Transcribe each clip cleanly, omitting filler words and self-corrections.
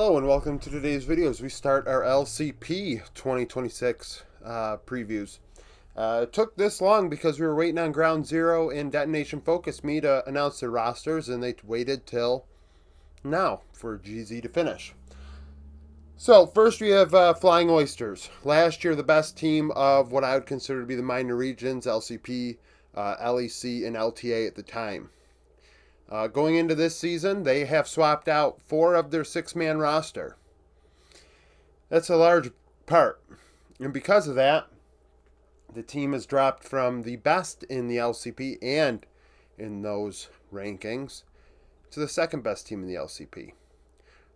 Hello and welcome to today's video as we start our LCP 2026 previews. It took this long because we were waiting on Ground Zero and Detonation Focus Me to announce their rosters, and they waited till now for GZ to finish. So first we have Flying Oysters. Last year the best team of what I would consider to be the minor regions, LCP, LEC, and LTA at the time. Going into this season, they have swapped out 4 of their 6-man roster. That's a large part. And because of that, the team has dropped from the best in the LCP and in those rankings to the second best team in the LCP.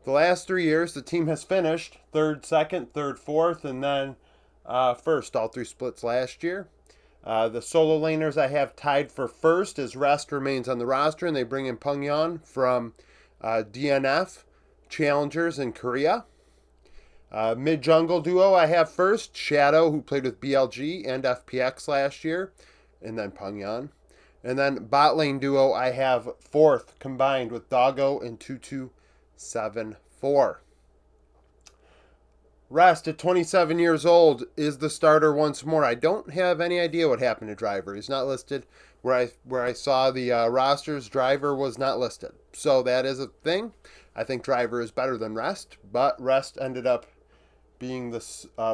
The last 3 years, the team has finished 3rd, 2nd, 3rd, 4th, and then 1st, all 3 splits last year. The solo laners I have tied for 1st as Rest remains on the roster, and they bring in Pungyeon from DNF Challengers in Korea. Mid-jungle duo I have 1st, Shadow, who played with BLG and FPX last year, and then Pungyeon. And then bot lane duo I have 4th, combined with Doggo and 2274. Rest at 27 years old is the starter once more. I don't have any idea what happened to Driver. He's not listed. Where I saw the rosters, Driver was not listed. So that is a thing. I think Driver is better than Rest, but Rest ended up being the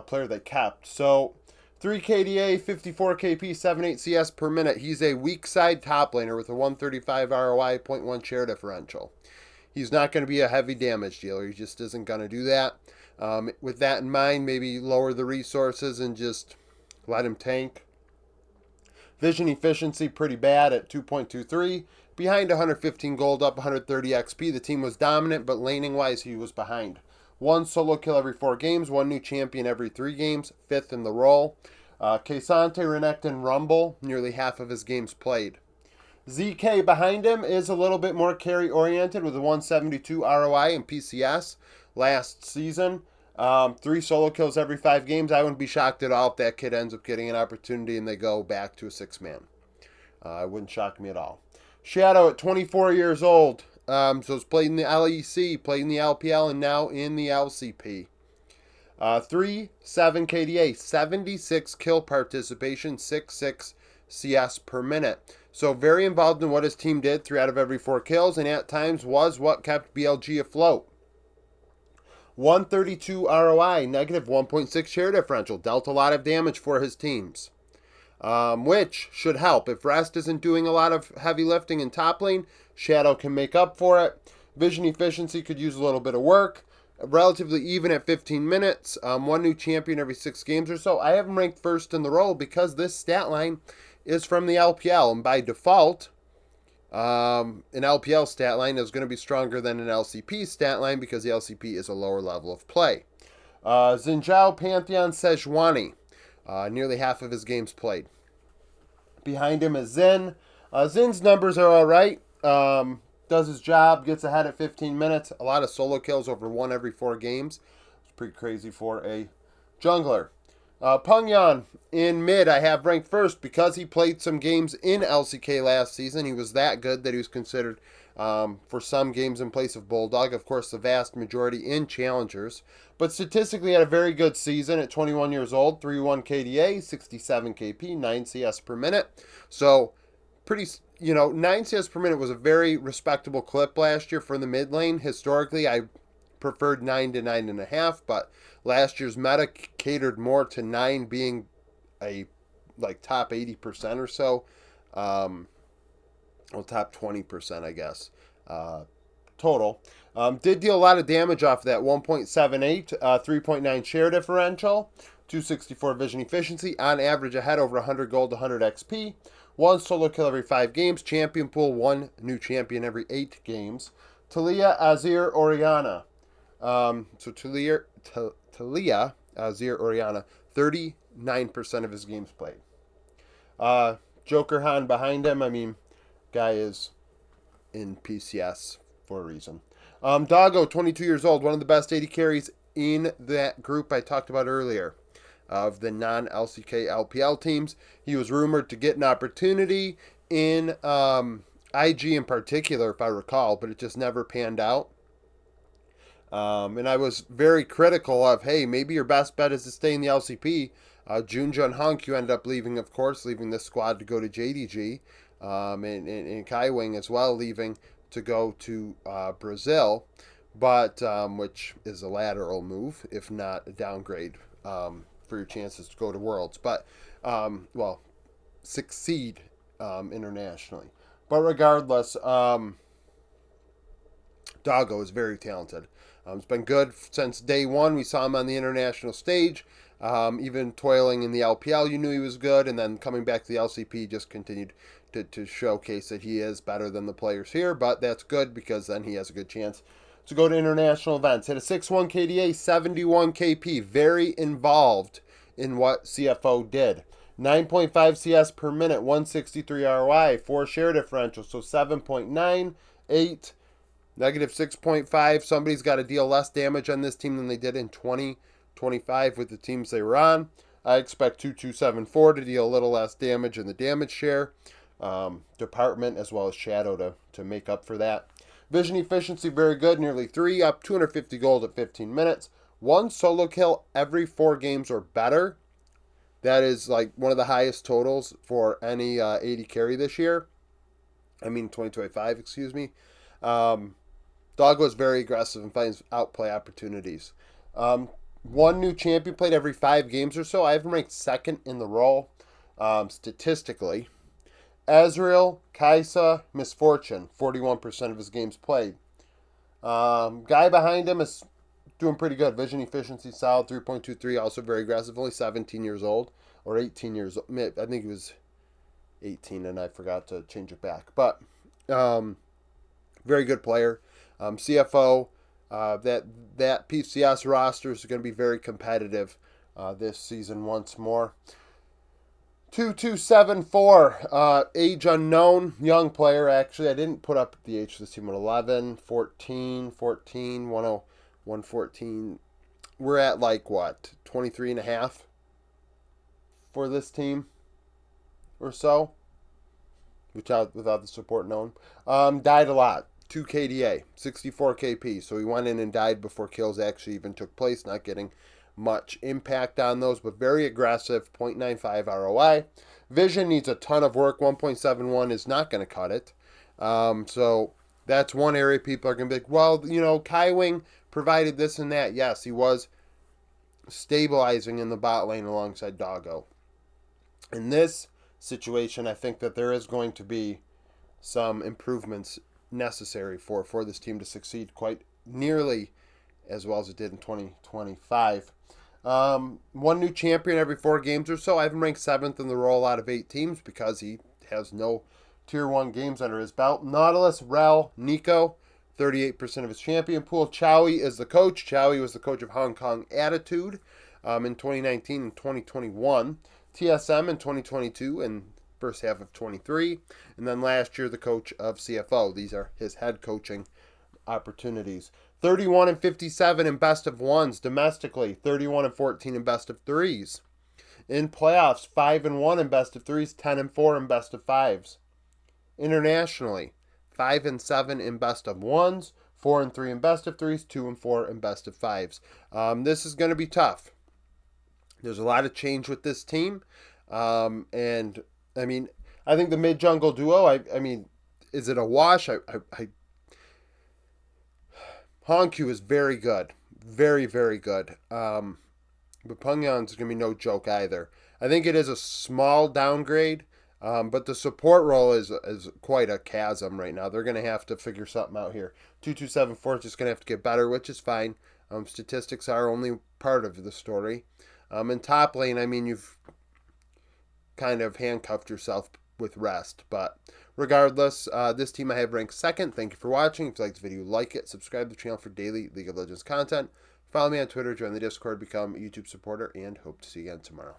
player they kept. So 3 KDA, 54 KP, 78 CS per minute. He's a weak side top laner with a 135 ROI, 0.1 share differential. He's not going to be a heavy damage dealer. He just isn't going to do that. With that in mind, maybe lower the resources and just let him tank. Vision efficiency pretty bad at 2.23. Behind 115 gold, up 130 XP. The team was dominant, but laning-wise, he was behind. 1 solo kill every 4 games, 1 new champion every 3 games, 5th in the role. Kesante, Renekton, and Rumble, nearly half of his games played. ZK behind him is a little bit more carry-oriented with a 172 ROI and PCS last season. 3 solo kills every 5 games. I wouldn't be shocked at all if that kid ends up getting an opportunity and they go back to a 6-man. It wouldn't shock me at all. Shadow at 24 years old. So he's played in the LEC, played in the LPL, and now in the LCP. 3, 7 KDA, 76 kill participation, 6 CS per minute. So very involved in what his team did, 3 out of every 4 kills, and at times was what kept BLG afloat. 132 ROI, negative 1.6 share differential, dealt a lot of damage for his teams, which should help. If Rest isn't doing a lot of heavy lifting in top lane, Shadow can make up for it. Vision efficiency could use a little bit of work. Relatively even at 15 minutes, 1 new champion every 6 games or so. I have him ranked 1st in the role because this stat line is from the LPL, and by default, an LPL stat line is going to be stronger than an LCP stat line because the LCP is a lower level of play. Xinjiao, Pantheon, Sejuani, nearly half of his games played. Behind him is Xin. Xin's numbers are all right. Does his job, gets ahead at 15 minutes. A lot of solo kills, over 1 every 4 games. It's pretty crazy for a jungler. Pungyeon in mid I have ranked 1st because he played some games in LCK last season. He was that good that he was considered for some games in place of Bulldog. Of course, the vast majority in Challengers. But statistically had a very good season at 21 years old. 3-1 KDA, 67 KP, 9 CS per minute. So pretty, 9 CS per minute was a very respectable clip last year for the mid lane. Historically, I preferred 9 to 9.5, but last year's meta catered more to 9 being a top 80% or so. Top 20%, I guess, total. Did deal a lot of damage off that 1.78, 3.9 share differential, 264 vision efficiency, on average ahead over 100 gold, 100 XP, 1 solo kill every 5 games, champion pool, 1 new champion every 8 games. Talia, Azir, Orianna. So Talia, Azir, Orianna, 39% of his games played. Joker Han behind him, guy is in PCS for a reason. Doggo, 22 years old, one of the best 80 carries in that group I talked about earlier of the non-LCK LPL teams. He was rumored to get an opportunity in IG in particular, if I recall, but it just never panned out. And I was very critical of, hey, maybe your best bet is to stay in the LCP. Junjun Hunk, you ended up leaving, of course, leaving the squad to go to JDG, and Kai Wing as well, leaving to go to Brazil, but which is a lateral move, if not a downgrade for your chances to go to Worlds. But, well, succeed internationally. But regardless, Doggo is very talented. It's been good since day one. We saw him on the international stage. Even toiling in the LPL, you knew he was good. And then coming back to the LCP, just continued to showcase that he is better than the players here. But that's good because then he has a good chance to go to international events. Hit a 6-1 KDA, 71 KP. Very involved in what CFO did. 9.5 CS per minute, 163 ROI, 4 share differential, so 7.9, 8, negative 6.5. Somebody's got to deal less damage on this team than they did in 2025 with the teams they were on. I expect 2274 to deal a little less damage in the damage share department, as well as Shadow to make up for that. Vision efficiency, very good, nearly 3, up 250 gold at 15 minutes. 1 solo kill every 4 games or better. That is like one of the highest totals for any 80 carry this year. 2025, excuse me. Dog was very aggressive and finds outplay opportunities. 1 new champion played every 5 games or so. I have him ranked 2nd in the role statistically. Ezreal, Kaisa, Misfortune, 41% of his games played. Guy behind him is doing pretty good. Vision efficiency solid, 3.23, also very aggressive, only 17 years old, or 18 years old. I think he was 18 and I forgot to change it back. But very good player. CFO, that PCS roster is going to be very competitive this season once more. 2274, age unknown, young player actually. I didn't put up the age for this team at 11, 14, 114. We're at like what, 23 and a half for this team or so, without the support known. Died a lot. 2 KDA, 64 KP. So he went in and died before kills actually even took place, not getting much impact on those, but very aggressive, 0.95 ROI. Vision needs a ton of work. 1.71 is not going to cut it. So that's one area people are going to be like, well, Kai Wing provided this and that. Yes, he was stabilizing in the bot lane alongside Doggo. In this situation, I think that there is going to be some improvements necessary for this team to succeed quite nearly as well as it did in 2025. 1 new champion every 4 games or so. I have him ranked 7th in the role out of 8 teams because he has no Tier 1 games under his belt. Nautilus, Rel, Nico, 38% of his champion pool. Chowie is the coach. Chowie was the coach of Hong Kong Attitude in 2019 and 2021. TSM in 2022 and first half of 23. And then last year, the coach of CFO. These are his head coaching opportunities. 31 and 57 in best of 1s domestically. 31 and 14 in best of 3s. In playoffs, 5 and 1 in best of 3s. 10 and 4 in best of 5s. Internationally, 5 and 7 in best of 1s. 4 and 3 in best of 3s. 2 and 4 in best of 5s. This is going to be tough. There's a lot of change with this team. And, I think the mid-jungle duo, is it a wash? Honkyu is very good. Very, very good. But Pengyan's going to be no joke either. I think it is a small downgrade, but the support role is quite a chasm right now. They're going to have to figure something out here. 2274 is just going to have to get better, which is fine. Statistics are only part of the story. In top lane, you've kind of handcuffed yourself with rest. But regardless, this team I have ranked 2nd. Thank you for watching. If you liked the video, like it. Subscribe to the channel for daily League of Legends content. Follow me on Twitter, join the Discord, become a YouTube supporter, and hope to see you again tomorrow.